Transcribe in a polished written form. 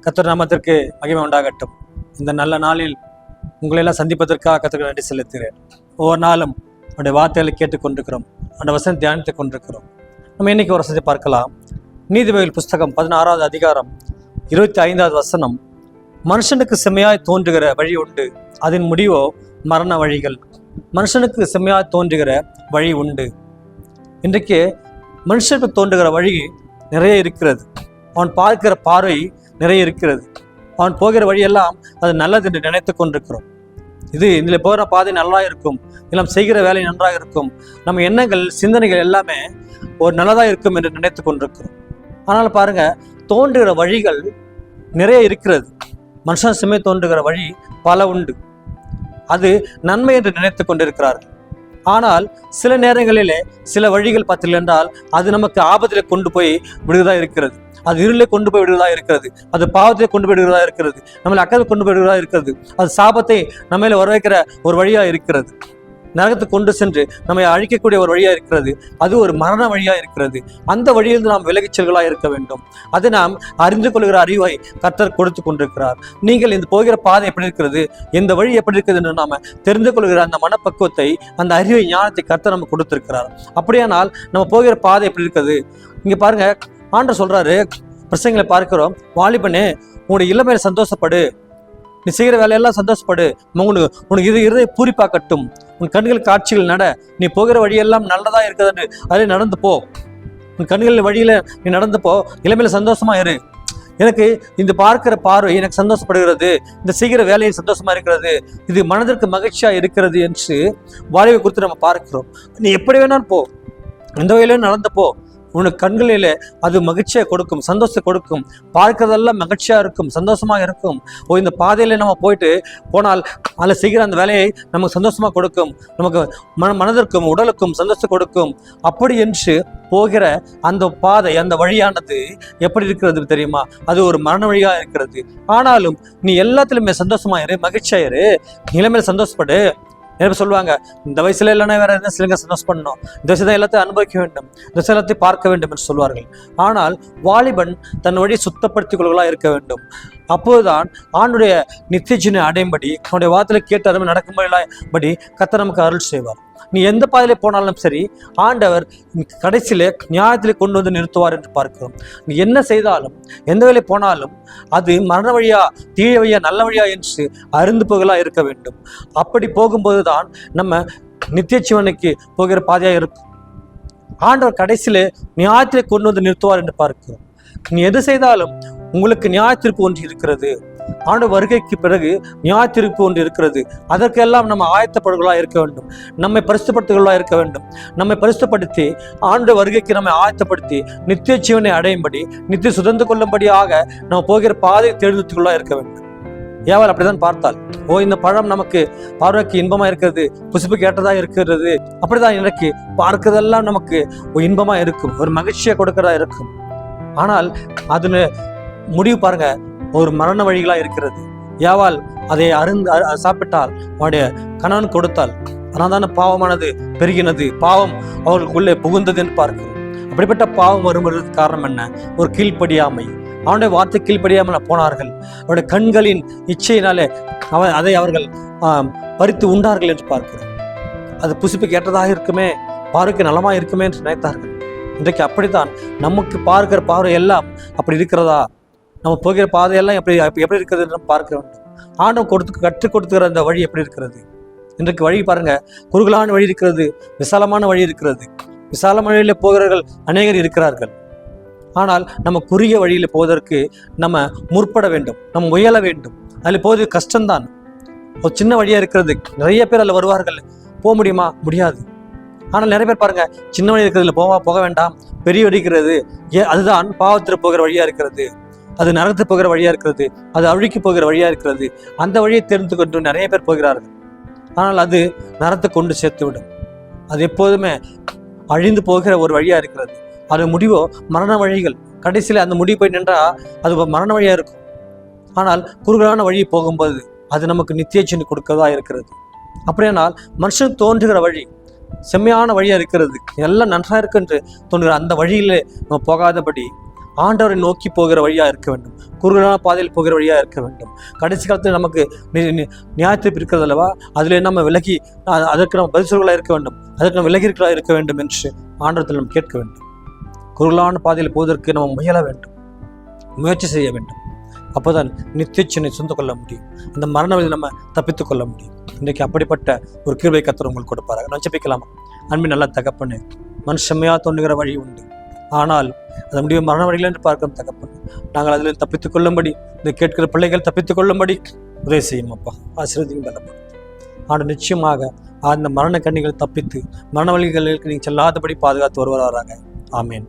கர்த்தர் நாமத்திற்கு மகிமை உண்டாகட்டும். இந்த நல்ல நாளில் உங்களை எல்லாம் சந்திப்பதற்காக கர்த்தருக்கு நன்றி செலுத்துகிறேன். ஒவ்வொரு நாளும் அவருடைய வார்த்தைகளை கேட்டுக்கொண்டிருக்கிறோம், அந்த வசனம் தியானித்துக் கொண்டிருக்கிறோம். நம்ம இன்னைக்கு ஒரு வசனத்தை பார்க்கலாம். நீதிபதிகள் புஸ்தகம் 16வது அதிகாரம் 25வது வசனம். மனுஷனுக்கு செம்மையாய் தோன்றுகிற வழி உண்டு, அதன் முடிவோ மரண வழிகள். மனுஷனுக்கு செம்மையாய் தோன்றுகிற வழி உண்டு. இன்றைக்கு மனுஷனுக்கு தோன்றுகிற வழி நிறைய இருக்கிறது. அவன் பார்க்கிற பார்வை நிறைய இருக்கிறது. அவன் போகிற வழியெல்லாம் அது நல்லது என்று நினைத்து கொண்டிருக்கிறோம். இதில் போகிற பாதை நல்லா இருக்கும், எல்லாம் செய்கிற வேலை நன்றாக இருக்கும், நம்ம எண்ணங்கள் சிந்தனைகள் எல்லாமே ஒரு நல்லதாக இருக்கும் என்று நினைத்து கொண்டிருக்கிறோம். ஆனால் பாருங்க, தோன்றுகிற வழிகள் நிறைய இருக்கிறது. மனுஷன் செம்மை தோன்றுகிற வழி பல உண்டு. அது நன்மை என்று நினைத்து கொண்டிருக்கிறார்கள். ஆனால் சில நேரங்களிலே சில வழிகள் பார்த்தீர்கள் என்றால் அது நமக்கு ஆபத்தில் கொண்டு போய் விடுவதா இருக்கிறது. அது இருளை கொண்டு போய் விடுவதா இருக்கிறது. அது பாவத்தை கொண்டு போய் விடுவதா இருக்கிறது. நம்மளை அக்கறை கொண்டு போய் விடுவதா இருக்கிறது. அது சாபத்தை நம்ம வர வைக்கிற ஒரு வழியா இருக்கிறது. நரகத்தை கொண்டு சென்று நம்மை அழிக்கக்கூடிய ஒரு வழியா இருக்கிறது. அது ஒரு மரண வழியா இருக்கிறது. அந்த வழியிலிருந்து நாம் விலகிச் செல்களா இருக்க வேண்டும். அதை நாம் அறிந்து கொள்கிற அறிவை கர்த்தர் கொடுத்து கொண்டிருக்கிறார். நீங்கள் இந்த போகிற பாதை எப்படி இருக்கிறது, இந்த வழி எப்படி இருக்குது என்று நாம தெரிந்து கொள்கிற அந்த மனப்பக்குவத்தை, அந்த அறிவை, ஞானத்தை கர்த்தர் நமக்கு கொடுத்திருக்கிறார். அப்படியானால் நம்ம போகிற பாதை எப்படி இருக்குது? இங்க பாருங்க, ஆண்டவர் சொல்றாரு, பிரசங்களை பார்க்கிறோம், வாலிபனே உங்களுடைய இளமையில சந்தோஷப்படு, நீ செய்கிற வேலையெல்லாம் சந்தோஷப்படு, உனக்கு இது இருதை பூரிப்பாக்கட்டும், உன் கண்கள் காட்சிகள் நட, நீ போகிற வழியெல்லாம் நல்லதா இருக்குதுன்னு அதிலே நடந்து போ, உன் கண்கள் வழியில நீ நடந்து போ, இளமையில சந்தோஷமா இரு. எனக்கு இந்த பார்க்கிற பார்வை எனக்கு சந்தோஷப்படுகிறது, இந்த செய்கிற வேலையை சந்தோஷமா இருக்கிறது, இது மனதிற்கு மகிழ்ச்சியா இருக்கிறது என்று வாலிபை குறித்து நம்ம பார்க்கிறோம். நீ எப்படி வேணாலும் போ, எந்த வகையிலும் நடந்து போ, உனக்கு கண்களிலே அது மகிழ்ச்சியை கொடுக்கும், சந்தோஷத்தை கொடுக்கும், பார்க்கறதெல்லாம் மகிழ்ச்சியா இருக்கும், சந்தோஷமா இருக்கும். இந்த பாதையில நம்ம போனால் அதில் செய்கிற அந்த வேலையை நமக்கு சந்தோஷமா கொடுக்கும், நமக்கு மனதிற்கும் உடலுக்கும் சந்தோஷத்தை கொடுக்கும். அப்படி என்று போகிற அந்த பாதை, அந்த வழியானது எப்படி இருக்கிறது தெரியுமா? அது ஒரு மரண வழியா இருக்கிறது. ஆனாலும் நீ எல்லாத்திலுமே சந்தோஷமா இரு, மகிழ்ச்சியா இரு, இளமையில சந்தோஷப்படு. என்ன சொல்லுவாங்க, இந்த வயசுல இல்லைன்னா வேற என்ன சிலங்க சந்தோஷம் பண்ணணும், இந்த வயசு தான் எல்லாத்தையும் அனுபவிக்க வேண்டும், இந்த வயசு எல்லாத்தையும் பார்க்க வேண்டும் என்று சொல்வார்கள். ஆனால் வாலிபன் தன் வழியை சுத்தப்படுத்திக் கொள்களா இருக்க வேண்டும். அப்போதுதான் ஆண்டுடைய நித்தியஜீவனை அடையும்படி, அவனுடைய வார்த்தையில கேட்டு அருமை நடக்கும்படி கர்த்தர் நமக்கு அருள் செய்வார். நீ எந்த பாதையில போனாலும் சரி, ஆண்டவர் கடைசியிலே நியாயத்திலே கொண்டு வந்து நிறுத்துவார் என்று பார்க்கிறோம். நீ என்ன செய்தாலும், எந்த வேலை போனாலும் அது மரண வழியா, தீய வழியா, நல்ல வழியா என்று அறிந்து போகலா இருக்க வேண்டும். அப்படி போகும்போதுதான் நம்ம நித்திய ஜீவனுக்கு போகிற பாதையா இருக்கும். ஆண்டவர் கடைசியிலே நியாயத்திலே கொண்டு வந்து நிறுத்துவார் என்று பார்க்கிறோம். நீ எது செய்தாலும் உங்களுக்கு நியாயத்திற்கு ஒன்று இருக்கிறது. ஆண்டவர் வருகைக்கு பிறகு நியாயத்திற்கு ஒன்று இருக்கிறது. அதற்கெல்லாம் நம்ம ஆயத்தப்படுகளா இருக்க வேண்டும், நம்மை பரிசுத்தப்படுத்துகளா இருக்க வேண்டும். நம்மை பரிசுத்தப்படுத்தி ஆண்டவர் வருகைக்கு நம்மை ஆயத்தப்படுத்தி நித்திய ஜீவனை அடையும்படி, நித்திய சுதந்து கொள்ளும்படியாக நம்ம போகிற பாதை தேர்ந்தெடுத்துக்கொள்ளா இருக்க வேண்டும். ஏவாள் அப்படிதான் பார்த்தாள். இந்த பழம் நமக்கு பார்வைக்கு இன்பமா இருக்கிறது, புசிப்புக்கு ஏற்றதா இருக்கிறது, அப்படிதான் எனக்கு பார்க்கிறதெல்லாம் நமக்கு இன்பமா இருக்கும், ஒரு மகிழ்ச்சியை கொடுக்கிறதா இருக்கும். ஆனால் அது முடிவு பாருங்க, ஒரு மரண வழிகளா இருக்கிறது. ஏவாள் அதை சாப்பிட்டால் அவனுடைய கணவன் கொடுத்தாள். ஆனால் தானே பாவமானது பெருகினது, பாவம் அவர்களுக்குள்ளே புகுந்தது என்று பார்க்கிறோம். அப்படிப்பட்ட பாவம் வருவதற்கு காரணம் என்ன? ஒரு கீழ்ப்படியாமை. அவனுடைய வார்த்தை கீழ்ப்படியாமல் போனார்கள். அவருடைய கண்களின் இச்சையினாலே அதை அவர்கள் பறித்து உண்டார்கள் என்று பார்க்கிறோம். அது புசிப்புக்கு ஏற்றதாக இருக்குமே, பார்வைக்கு நலமா இருக்குமே என்று நினைத்தார்கள். இன்றைக்கு அப்படித்தான் நமக்கு பார்க்கிற பார்வை எல்லாம் அப்படி இருக்கிறதா? நம்ம போகிற பாதையெல்லாம் எப்படி இருக்கிறது என்று பார்க்க வேண்டும். ஆண்டவன் கற்றுக் கொடுத்துக்கிற அந்த வழி எப்படி இருக்கிறது? இன்றைக்கு வழி பாருங்க, குறுகலான வழி இருக்கிறது, விசாலமான வழி இருக்கிறது. விசாலமான வழியில போகிறவர்கள் அநேகர் இருக்கிறார்கள். ஆனால் நம்ம குறுகிய வழியில போவதற்கு நம்ம முற்பட வேண்டும், நம்ம முயல வேண்டும். அதில் போவது கஷ்டம்தான். ஒரு சின்ன வழியா இருக்கிறது, நிறைய பேர் அதில் வருவார்கள். போக முடியுமா? முடியாது. ஆனால் நிறைய பேர் பாருங்க, சின்ன வழி இருக்கிறதுல போக வேண்டாம், பெரிய வழி இருக்கிறது, அதுதான் பாவத்தில் போகிற வழியா இருக்கிறது, அது நரகத்து போகிற வழியா இருக்கிறது, அது அழிக்கு போகிற வழியா இருக்கிறது. அந்த வழியை தெரிந்து கொண்டு நிறைய பேர் போகிறார்கள். ஆனால் அது நரகத்தை கொண்டு சேர்த்து விடும். அது எப்போதுமே அழிந்து போகிற ஒரு வழியா இருக்கிறது. அது முடிவோ மரண வழிகள். கடைசியில் அந்த முடிவு போய் நின்றா அது மரண வழியா இருக்கும். ஆனால் குறுகலான வழி போகும்போது அது நமக்கு நித்திய ஜீவனை கொடுக்கறதா இருக்கிறது. அப்படியானால் மனுஷனுக்கு தோன்றுகிற வழி செம்மையான வழியா இருக்கிறது, எல்லாம் நன்றாக இருக்கு என்று தோன்றுகிற அந்த வழியிலே நம்ம போகாதபடி ஆண்டவரை நோக்கி போகிற வழியாக இருக்க வேண்டும், குறுகலான பாதையில் போகிற வழியாக இருக்க வேண்டும். கடைசி காலத்தில் நமக்கு நியாயத்தீர்ப்பு இருக்கிறது அல்லவா, அதில் நம்ம விலகி அதற்கு நம்ம பதில்களாக இருக்க வேண்டும், அதற்கு நம்ம விலகிர்களாக இருக்க வேண்டும் என்று ஆண்டவத்தில் நம்ம கேட்க வேண்டும். குறுகலான பாதையில் போவதற்கு நம்ம முயல வேண்டும், முயற்சி செய்ய வேண்டும். அப்போதான் நித்தியச்சனை சொந்து கொள்ள முடியும், அந்த மரண வழியில் நம்ம தப்பித்துக் கொள்ள முடியும். இன்றைக்கு அப்படிப்பட்ட ஒரு கிருபை கர்த்தர் உங்களுக்கு கொடுப்பார்கள். நான் ஜெபிக்கலாமா? அன்பின் நல்ல தகப்பனே, மனுஷமையாக தோன்றுகிற வழி உண்டு, ஆனால் அது முடிவு மரண வழிகள் என்று பார்க்கிறோம் தகப்பன். நாங்கள் அதில் தப்பித்துக் கொள்ளும்படி, இந்த கேட்கிற பிள்ளைகள் தப்பித்துக் கொள்ளும்படி உதவி செய்யும் அப்பா. ஆசீர்வதியும் பலப்படும் ஆனால் நிச்சயமாக அந்த மரண கண்ணிகள் தப்பித்து மரண வழிகளுக்கு நீங்கள் செல்லாதபடி பாதுகாத்து வருவாராக. ஆமேன்.